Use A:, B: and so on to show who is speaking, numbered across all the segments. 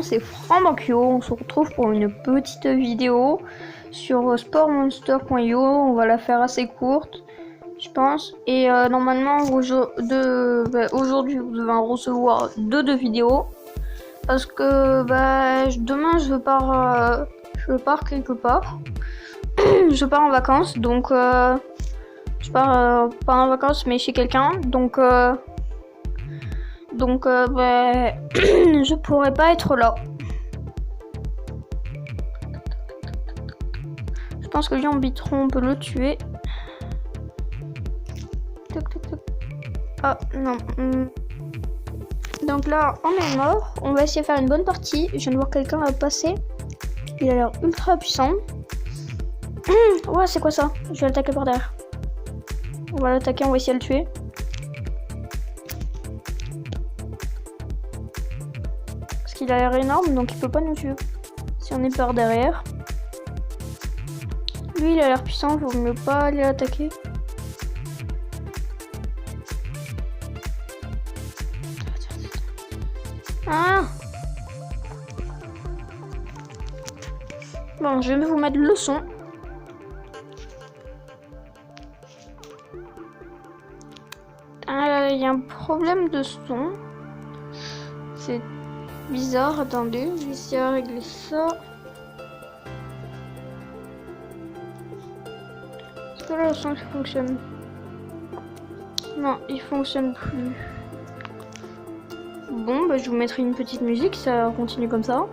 A: c'est Franbanquio. On se retrouve pour une petite vidéo sur sportmonster.io. On va la faire assez courte, je pense. Et normalement, aujourd'hui, vous devez en recevoir deux vidéos. Parce que demain, je pars quelque part. Je pars en vacances, donc je pars pas en vacances, mais chez quelqu'un. Donc je pourrais pas être là. Je pense que Lion Bitron, on peut le tuer. Toc, toc, toc. Ah non. Donc là, on est mort. On va essayer de faire une bonne partie. Je viens de voir quelqu'un passer. Il a l'air ultra puissant. Ouais, c'est quoi ça? Je vais l'attaquer par derrière. On va l'attaquer, on va essayer de le tuer. Parce qu'il a l'air énorme, donc il peut pas nous tuer si on est par derrière. Lui, il a l'air puissant, il vaut mieux pas aller l'attaquer. Ah! Bon, je vais vous mettre le son. Il y a un problème de son. C'est bizarre, attendez, je vais essayer de régler ça. Est-ce que là le son fonctionne? Non, il fonctionne plus. Bon, je vous mettrai une petite musique, ça continue comme ça.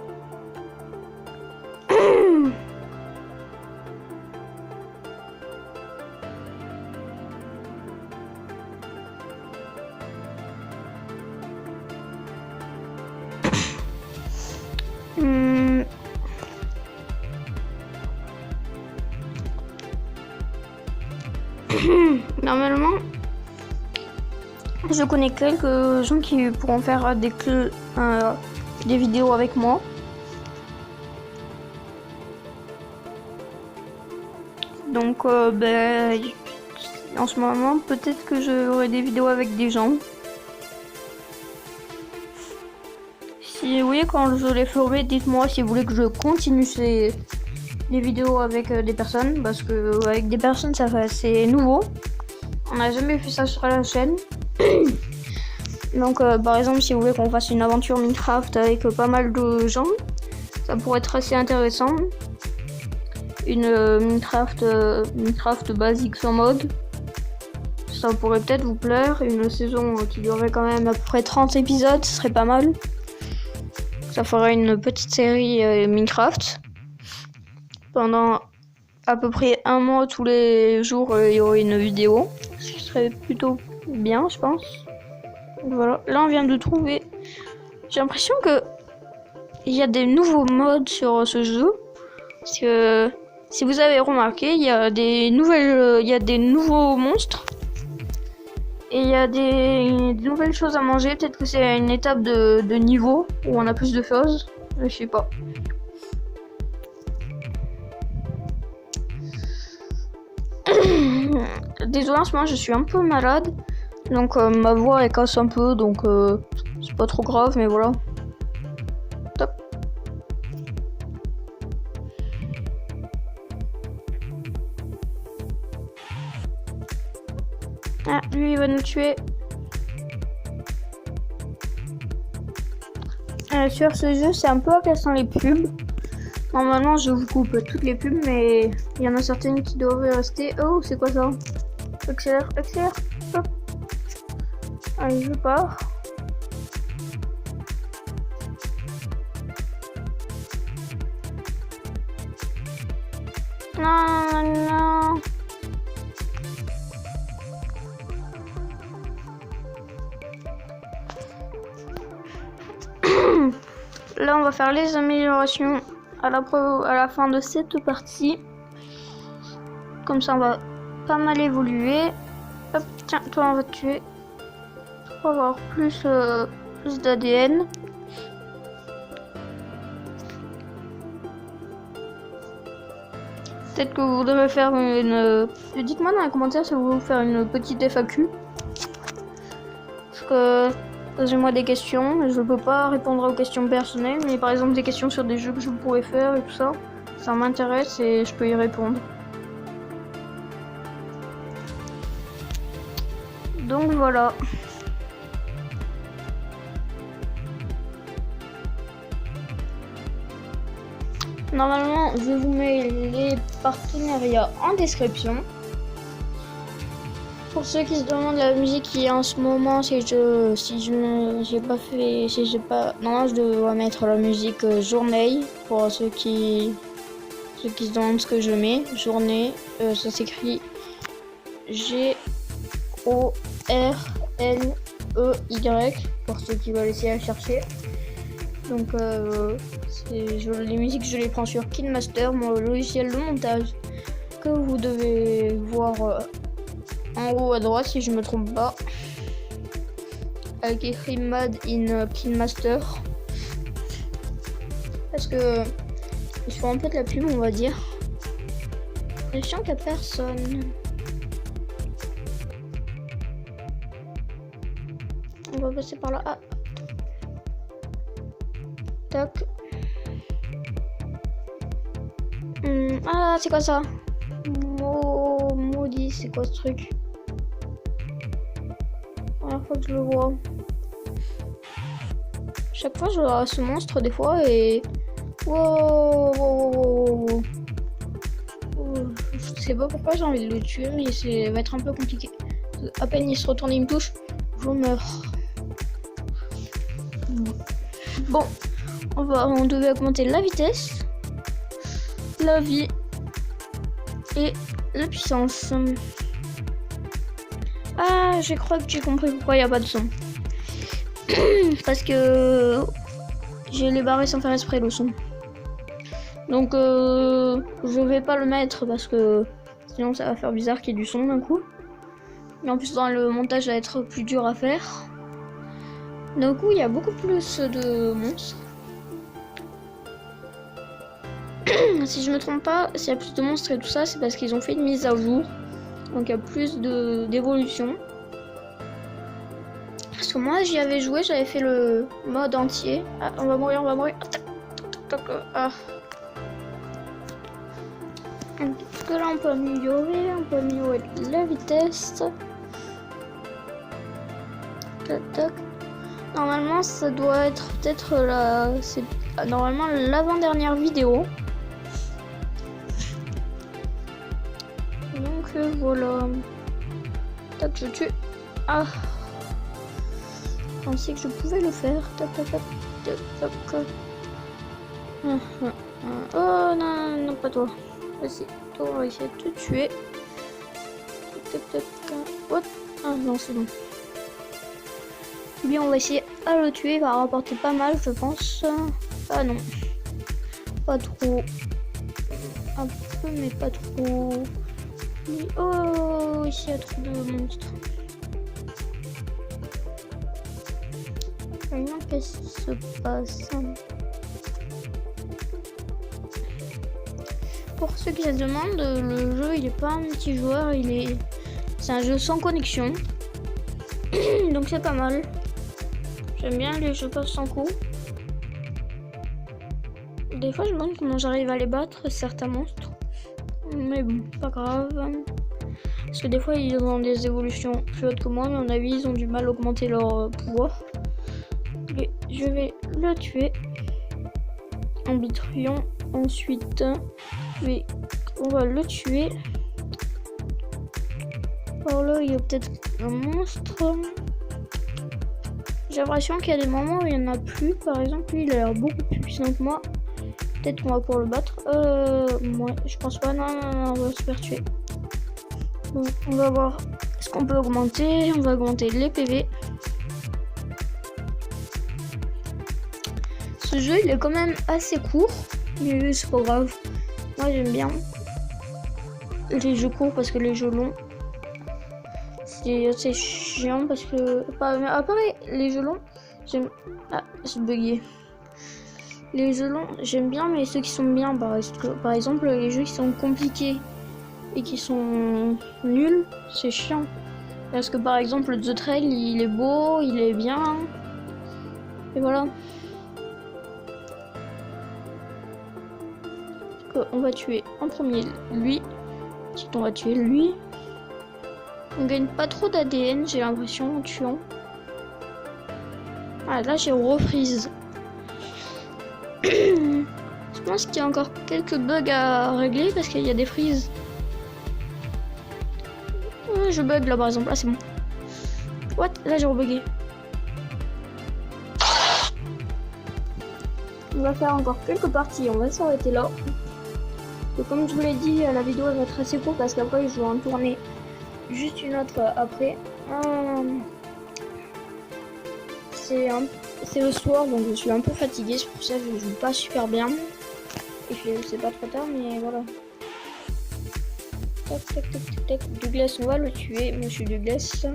A: Normalement, je connais quelques gens qui pourront faire des vidéos avec moi. Donc, en ce moment, peut-être que j'aurai des vidéos avec des gens. Si vous voyez, quand je les ferai, dites-moi si vous voulez que je continue les vidéos avec des personnes, parce que avec des personnes c'est nouveau. On n'a jamais fait ça sur la chaîne. Donc par exemple, si vous voulez qu'on fasse une aventure Minecraft avec pas mal de gens, ça pourrait être assez intéressant. Une Minecraft basique sans mode, ça pourrait peut-être vous plaire. Une saison qui durerait quand même à peu près 30 épisodes, ce serait pas mal. Ça ferait une petite série Minecraft. Pendant à peu près un mois, tous les jours, il y aurait une vidéo. Ce qui serait plutôt bien, je pense. Voilà, là on vient de trouver. J'ai l'impression que il y a des nouveaux modes sur ce jeu. Parce que si vous avez remarqué, il y a des nouveaux monstres. Et il y a des nouvelles choses à manger. Peut-être que c'est une étape de niveau où on a plus de choses. Je sais pas. Désolé, en ce moment je suis un peu malade, donc ma voix elle casse un peu, donc c'est pas trop grave, mais voilà. Top. Ah, lui il va nous tuer. Sur ce jeu, c'est un peu agaçant les pubs. Normalement, je vous coupe toutes les pubs, mais il y en a certaines qui doivent rester. Oh, c'est quoi ça? Accélère, accélère. Hop. Allez, je pars. Non, non. Là, on va faire les améliorations à la fin de cette partie. Comme ça, on va pas mal évoluer. Hop, tiens, toi, on va te tuer. Pour avoir plus d'ADN. Peut-être que vous devez faire une... Dites-moi dans les commentaires si vous voulez faire une petite FAQ. Parce que Posez-moi des questions. Je peux pas répondre aux questions personnelles, mais par exemple des questions sur des jeux que je pourrais faire et tout ça, ça m'intéresse et je peux y répondre. Donc voilà. Normalement, je vous mets les partenariats en description. Pour ceux qui se demandent la musique qui est en ce moment, normalement je dois mettre la musique journée pour ceux qui se demandent ce que je mets. Journée, ça s'écrit Gorley pour ceux qui veulent essayer à chercher. Donc les musiques je les prends sur KineMaster, mon logiciel de montage que vous devez voir en haut à droite si je me trompe pas, avec écrit Made in KineMaster, parce que ils font un peu de la pub, on va dire. Je sens qu'il n'y a personne. On va passer par là. Ah. Tac. Ah, c'est quoi ça? Maudit, c'est quoi ce truc? Première fois que je le vois. Chaque fois je vois ce monstre des fois et... Wow. Je sais pas pourquoi j'ai envie de le tuer, mais ça va être un peu compliqué. À peine il se retourne et il me touche, je meurs. Bon, on devait augmenter la vitesse, la vie et la puissance. Ah, je crois que j'ai compris pourquoi il n'y a pas de son. Parce que j'ai les barré sans faire exprès le son. Donc je vais pas le mettre parce que sinon ça va faire bizarre qu'il y ait du son d'un coup. Et en plus dans le montage ça va être plus dur à faire. D'un coup il y a beaucoup plus de monstres. Si je me trompe pas, s'il y a plus de monstres et tout ça, c'est parce qu'ils ont fait une mise à jour. Donc il y a plus d'évolution. Parce que moi j'y avais joué, j'avais fait le mode entier. Ah, on va mourir. Ah. Parce que là on peut améliorer la vitesse. Tac. Normalement ça doit être peut-être c'est normalement l'avant-dernière vidéo. Donc voilà. Tac, je tue. Ah. Je pensais que je pouvais le faire. Tac. Oh non, pas toi. Vas-y, toi on va essayer de te tuer. Tac. What? Ah non, c'est bon. Eh bien, on va essayer à le tuer. Il va rapporter pas mal, je pense. Ah non. Pas trop. Un peu, mais pas trop. Oh, ici il y a trop de monstres. Qu'est-ce qui se passe? Pour ceux qui se demandent, le jeu il est pas un multijoueur, c'est un jeu sans connexion. Donc c'est pas mal. J'aime bien les jeux pas sans coup. Des fois je me demande comment j'arrive à les battre, certains monstres. Mais bon, pas grave. Parce que des fois ils ont des évolutions plus hautes que moi, mais à mon avis ils ont du mal à augmenter leur pouvoir. Et je vais le tuer. Ambitrion. Ensuite, on va le tuer. Alors là, il y a peut-être un monstre. J'ai l'impression qu'il y a des moments où il n'y en a plus. Par exemple, lui, il a l'air beaucoup plus puissant que moi. Peut-être qu'on va pouvoir le battre. Moi, je pense pas. Non, on va se faire tuer. Bon, on va voir ce qu'on peut augmenter. On va augmenter les PV. Ce jeu, il est quand même assez court. Mais c'est pas grave. Moi, j'aime bien les jeux courts parce que les jeux longs, c'est assez chiant parce que... Après, les jeux longs, j'aime... Ah, c'est bugué. Les jeux longs, j'aime bien, mais ceux qui sont bien, par exemple, les jeux qui sont compliqués et qui sont nuls, c'est chiant. Parce que par exemple, The Trail, il est beau, il est bien, Et voilà. On va tuer en premier lui. Ensuite on va tuer lui. On gagne pas trop d'ADN, j'ai l'impression, en tuant. Ah là j'ai refreeze. Je pense qu'il y a encore quelques bugs à régler parce qu'il y a des freezes. Je bug là par exemple, là c'est bon. What? Là j'ai rebugué. On va faire encore quelques parties, on va s'arrêter là. Et comme je vous l'ai dit, la vidéo elle va être assez courte parce qu'après je vais en tourner juste une autre après. C'est le soir donc je suis un peu fatiguée, c'est pour ça que je joue pas super bien. Et puis c'est pas trop tard mais voilà. Tac tac tac tac. Douglas, on va le tuer, monsieur Douglas.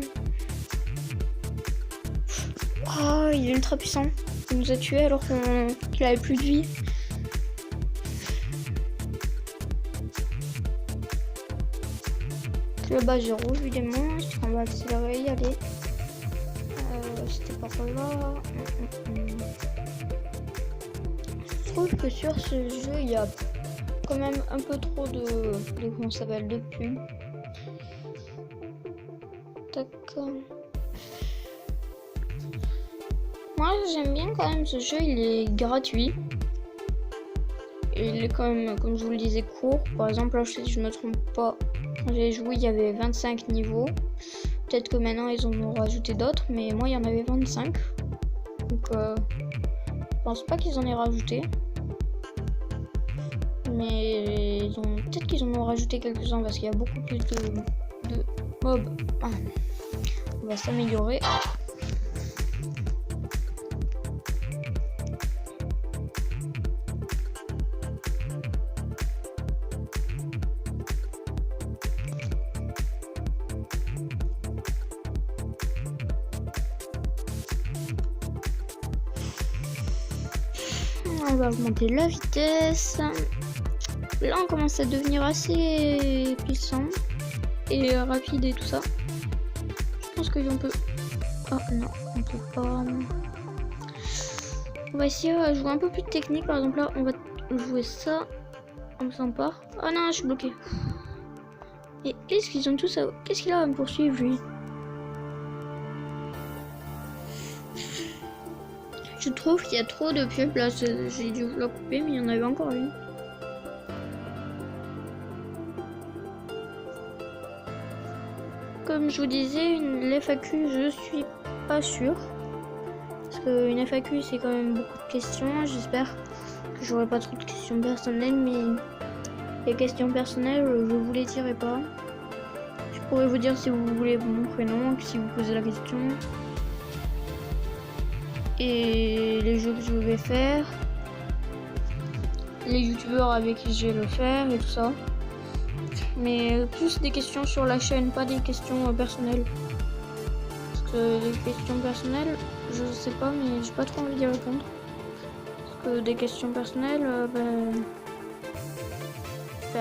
A: Oh, il est ultra puissant. Il nous a tué alors qu'il avait plus de vie. Là-bas j'ai revu des monstres, on va accélérer, allez. C'était pas par là. Je trouve que sur ce jeu il y a quand même un peu trop de comment ça s'appelle, de pubs. Tac. Moi j'aime bien quand même ce jeu, il est gratuit. Et il est quand même, comme je vous le disais, court. Par exemple là si je ne me trompe pas, quand j'ai joué il y avait 25 niveaux. Peut-être que maintenant ils en ont rajouté d'autres, mais moi il y en avait 25. Donc je pense pas qu'ils en aient rajouté. Mais peut-être qu'ils en ont rajouté quelques-uns parce qu'il y a beaucoup plus de mobs. Ah. On va s'améliorer. On va augmenter la vitesse. Là on commence à devenir assez puissant et rapide et tout ça. Je pense qu'on peut... Oh non, on peut pas. On va essayer de jouer un peu plus de technique. Par exemple là on va jouer ça. On me sent pas. Oh non, je suis bloqué. Et qu'est-ce qu'ils ont tous à... Qu'est-ce qu'il a à me poursuivre lui? Je trouve qu'il y a trop de pubs là, j'ai dû la couper mais il y en avait encore une. Comme je vous disais, une FAQ je suis pas sûre. Parce qu'une FAQ c'est quand même beaucoup de questions, j'espère que j'aurai pas trop de questions personnelles mais les questions personnelles je vous les dirai pas. Je pourrais vous dire si vous voulez mon prénom, si vous posez la question. Et les jeux que je vais faire, les youtubeurs avec qui je vais le faire et tout ça. Mais plus des questions sur la chaîne, pas des questions personnelles. Parce que les questions personnelles, je sais pas, mais j'ai pas trop envie d'y répondre. Parce que des questions personnelles,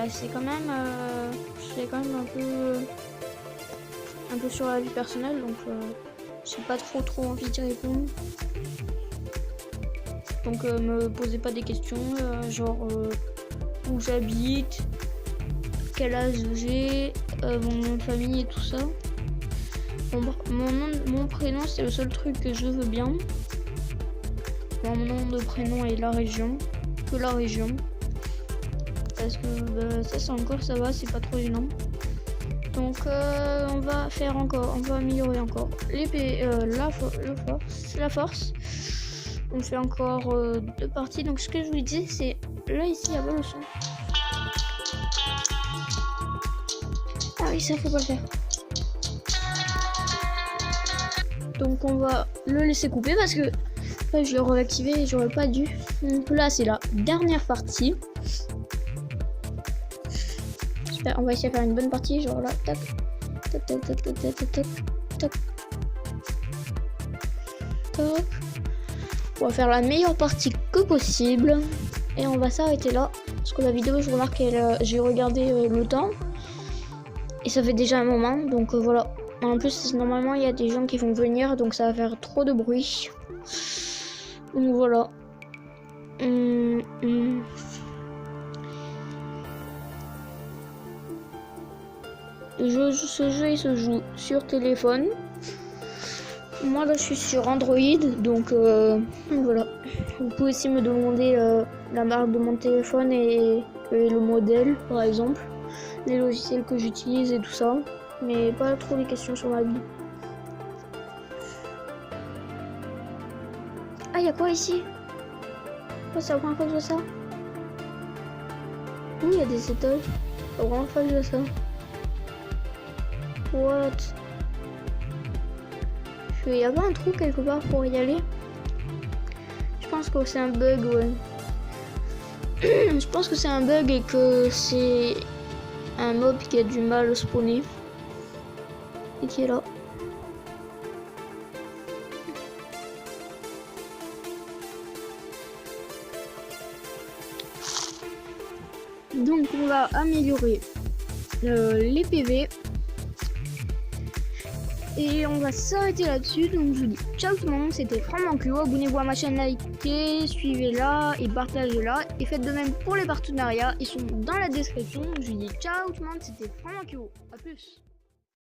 A: c'est quand même un peu sur la vie personnelle, donc j'ai pas trop envie d'y répondre. Donc me posez pas des questions genre où j'habite, quel âge j'ai, mon nom de famille et tout ça. Mon prénom c'est le seul truc que je veux bien. Mon nom de prénom est la région, que la région. Parce que ça c'est encore ça va, c'est pas trop gênant. Donc on va faire encore, on va améliorer encore l'épée, la force. On fait encore 2 parties. Donc ce que je vous dis c'est là ici il y a pas le son. Ah oui ça faut pas le faire. Donc on va le laisser couper parce que là je l'ai réactivé et j'aurais pas dû. Donc là c'est la dernière partie. J'espère, on va essayer de faire une bonne partie genre là tac tac tac tac tac tac tac tac tac. On va faire la meilleure partie que possible et on va s'arrêter là parce que la vidéo je remarque j'ai regardé le temps et ça fait déjà un moment donc voilà. En plus normalement il y a des gens qui vont venir donc ça va faire trop de bruit. Donc voilà. Ce jeu il se joue sur téléphone. Moi là je suis sur Android, donc voilà. Vous pouvez aussi me demander la marque de mon téléphone et le modèle par exemple, les logiciels que j'utilise et tout ça, mais pas trop les questions sur ma vie. Ah, y'a quoi ici? Oh, c'est la première fois que je vois ça. Oui, il y a des étoiles. C'est la première fois que je vois ça. What? Il y a pas un trou quelque part pour y aller? Je pense que c'est un bug, ouais. Je pense que c'est un bug et que c'est un mob qui a du mal à spawner. Et qui est là. Donc on va améliorer les PV. Et on va s'arrêter là-dessus. Donc je vous dis ciao tout le monde, c'était Franck-Manquio. Abonnez-vous à ma chaîne, likez, suivez-la et partagez-la. Et faites de même pour les partenariats, ils sont dans la description. Je vous dis ciao tout le monde, c'était Franck-Manquio. A plus.